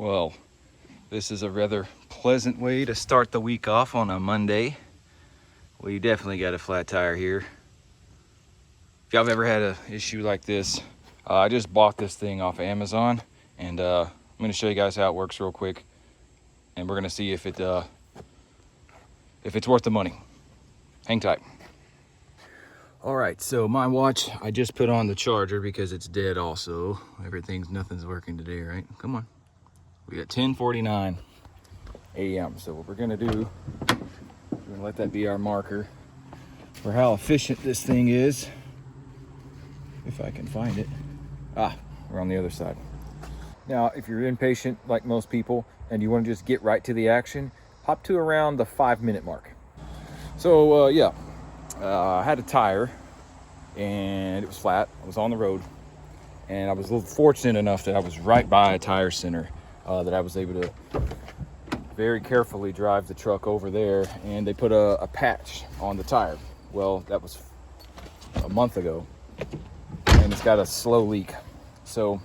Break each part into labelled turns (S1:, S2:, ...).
S1: Well, this is a rather pleasant way to start the week off on a Monday. We definitely got a flat tire here. If y'all have ever had an issue like this, I just bought this thing off of Amazon, and I'm going to show you guys how it works real quick, and we're going to see if it's worth the money. Hang tight. All right, so my watch, I just put on the charger because it's dead also. Nothing's working today, right? Come on. We got 10:49 a.m. So what we're gonna do, we're gonna let that be our marker for how efficient this thing is. If I can find it. We're on the other side. Now, if you're impatient like most people and you wanna just get right to the action, hop to around the 5-minute mark. So I had a tire and it was flat. I was on the road and I was a little fortunate enough that I was right by a tire center that I was able to very carefully drive the truck over there, and they put a patch on the tire. Well, that was a month ago and it's got a slow leak. So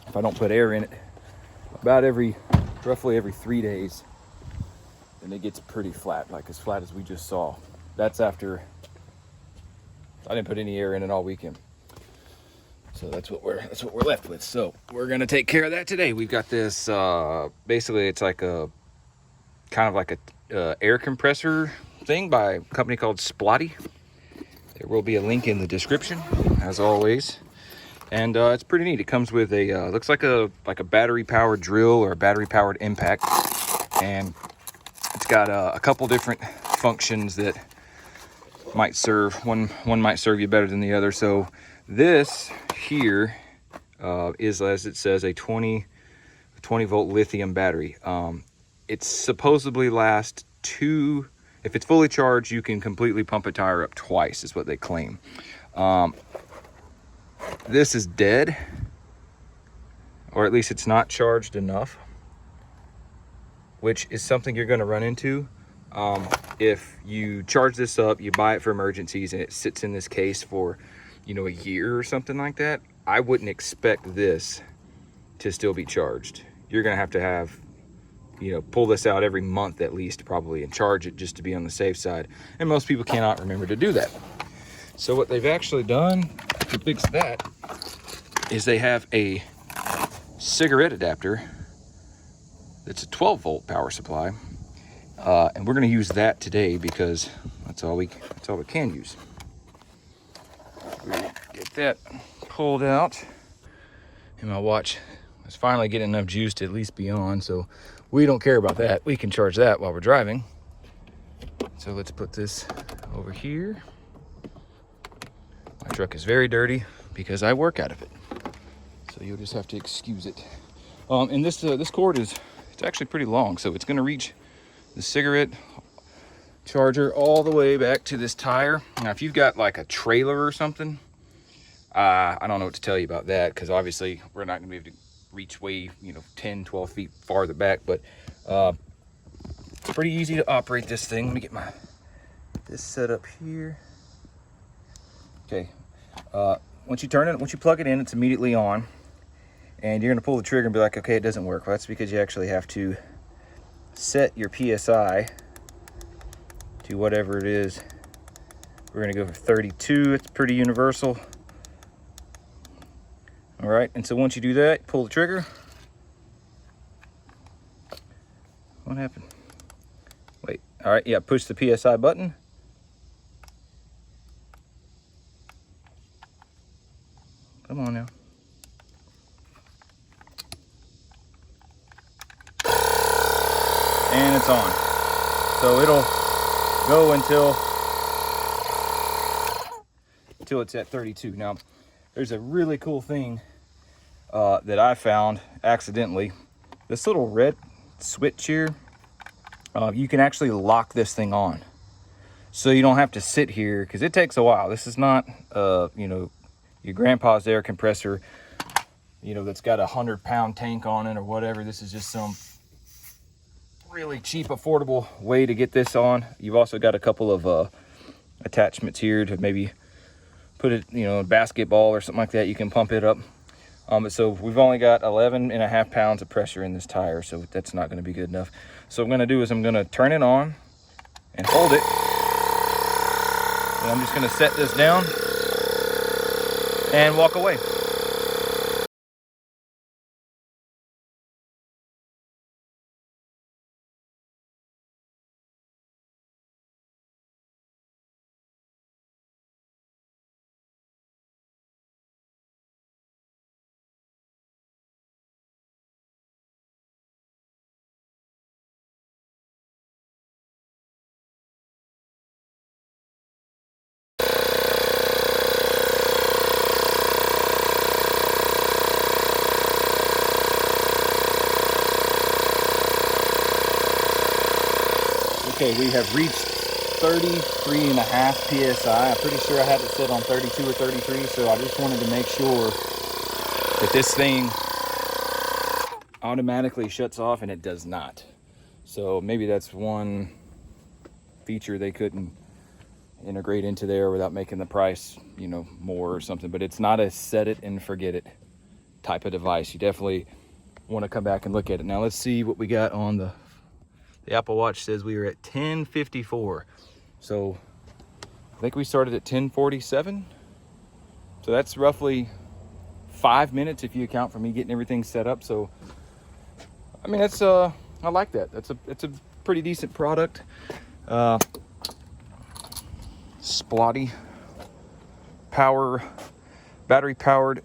S1: if I don't put air in it roughly every 3 days, then it gets pretty flat, like as flat as we just saw. That's after I didn't put any air in it all weekend. So that's what we're left with. So we're gonna take care of that today. We've got this basically it's like a kind of like a air compressor thing by a company called Splotty. There will be a link in the description as always. And it's pretty neat. It comes with a looks like a battery powered drill or a battery powered impact, and it's got a couple different functions that might serve one might serve you better than the other. So this here is, as it says, a 20 volt lithium battery. It's supposedly lasts if it's fully charged, you can completely pump a tire up twice, is what they claim. This is dead, or at least it's not charged enough, which is something you're going to run into. If you charge this up, you buy it for emergencies, and it sits in this case for, a year or something like that, I wouldn't expect this to still be charged. You're going to have, pull this out every month at least probably and charge it just to be on the safe side. And most people cannot remember to do that. So what they've actually done to fix that is they have a cigarette adapter that's a 12 volt power supply. And we're going to use that today because that's all we can use. Get that pulled out, and my watch is finally getting enough juice to at least be on, so we don't care about that. We can charge that while we're driving. So let's put this over here. My truck is very dirty because I work out of it, so you'll just have to excuse it. And this cord it's actually pretty long, so it's going to reach the cigarette charger all the way back to this tire. Now, if you've got like a trailer or something, I don't know what to tell you about that, because obviously we're not going to be able to reach way 10 12 feet farther back, but it's pretty easy to operate this thing. Let me get this set up here. Okay, once you plug it in, it's immediately on, and you're going to pull the trigger and be like, okay, it doesn't work. Well, that's because you actually have to set your PSI to whatever it is. We're going to go for 32. It's pretty universal. All right, and so once you do that, pull the trigger. What happened? Wait, all right, yeah, push the PSI button. Come on now. And it's on. So it'll go until it's at 32. Now, there's a really cool thing that I found accidentally. This little red switch here, you can actually lock this thing on. So you don't have to sit here, because it takes a while. This is not, your grandpa's air compressor, that's got a 100-pound tank on it or whatever. This is just some really cheap, affordable way to get this on. You've also got a couple of attachments here to maybe put it, a basketball or something like that. You can pump it up. So we've only got 11.5 pounds of pressure in this tire, so that's not going to be good enough. So what I'm going to do is I'm going to turn it on and hold it. And I'm just going to set this down and walk away. Okay, we have reached 33.5 PSI. I'm pretty sure I had it set on 32 or 33, so I just wanted to make sure that this thing automatically shuts off, and it does not. So maybe that's one feature they couldn't integrate into there without making the price, you know, more or something. But it's not a set it and forget it type of device. You definitely want to come back and look at it. Now let's see what we got on the Apple Watch. Says we were at 10:54. So I think we started at 10:47. So that's roughly 5 minutes if you account for me getting everything set up. So I mean, that's I like that. It's a pretty decent product. Splotty power, battery powered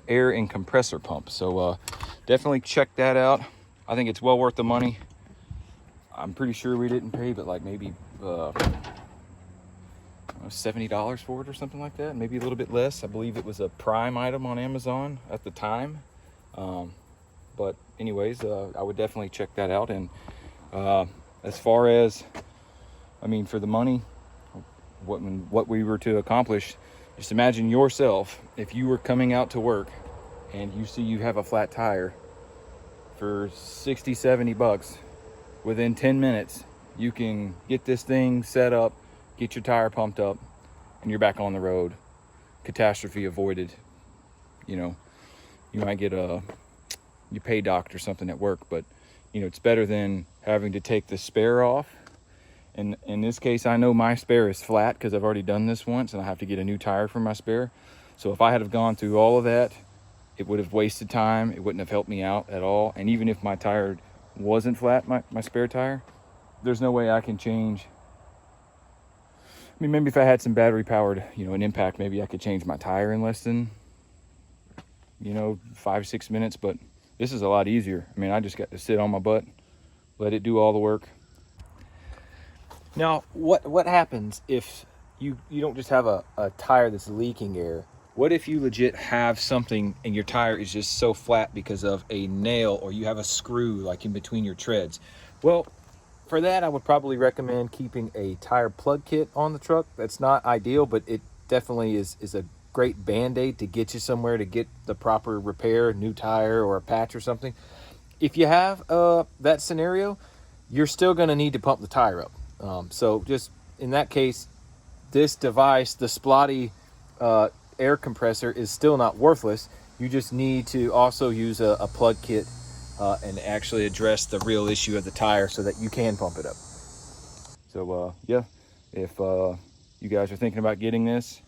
S1: air and compressor pump. So definitely check that out. I think it's well worth the money. I'm pretty sure we didn't pay but like maybe $70 for it or something like that, maybe a little bit less. I believe it was a Prime item on Amazon at the time. But anyways, I would definitely check that out. And as far as, I mean, for the money, what we were to accomplish, just imagine yourself if you were coming out to work and you see you have a flat tire for 60-70 bucks. Within 10 minutes you can get this thing set up, get your tire pumped up, and you're back on the road. Catastrophe avoided. You know, you might get you pay docked or something at work, but you know, it's better than having to take the spare off. And in this case, I know my spare is flat because I've already done this once and I have to get a new tire for my spare. So if I had have gone through all of that, it would have wasted time. It wouldn't have helped me out at all. And even if my tire wasn't flat, my spare tire, there's no way I can change. I mean, maybe if I had some battery powered, you know, an impact, maybe I could change my tire in less than, you know, 5-6 minutes. But this is a lot easier. I mean, I just got to sit on my butt, let it do all the work. Now, what happens if you don't just have a tire that's leaking air? What if you legit have something and your tire is just so flat because of a nail, or you have a screw like in between your treads? Well, for that, I would probably recommend keeping a tire plug kit on the truck. That's not ideal, but it definitely is a great band-aid to get you somewhere to get the proper repair, new tire or a patch or something. If you have that scenario, you're still going to need to pump the tire up. So just in that case, this device, the Splotty air compressor, is still not worthless. You just need to also use a plug kit and actually address the real issue of the tire so that you can pump it up. So yeah, if you guys are thinking about getting this,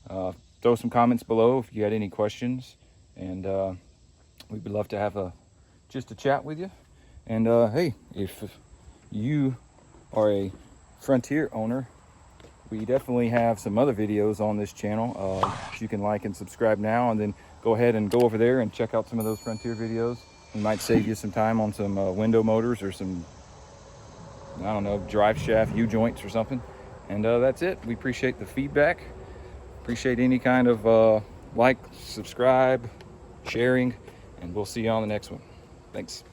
S1: throw some comments below if you had any questions, and we would love to have just a chat with you. And hey, if you are a Frontier owner, we definitely have some other videos on this channel. You can like and subscribe now, and then go ahead and go over there and check out some of those Frontier videos. We might save you some time on some window motors or some, I don't know, drive shaft U-joints or something. And that's it. We appreciate the feedback. Appreciate any kind of like, subscribe, sharing, and we'll see you on the next one. Thanks.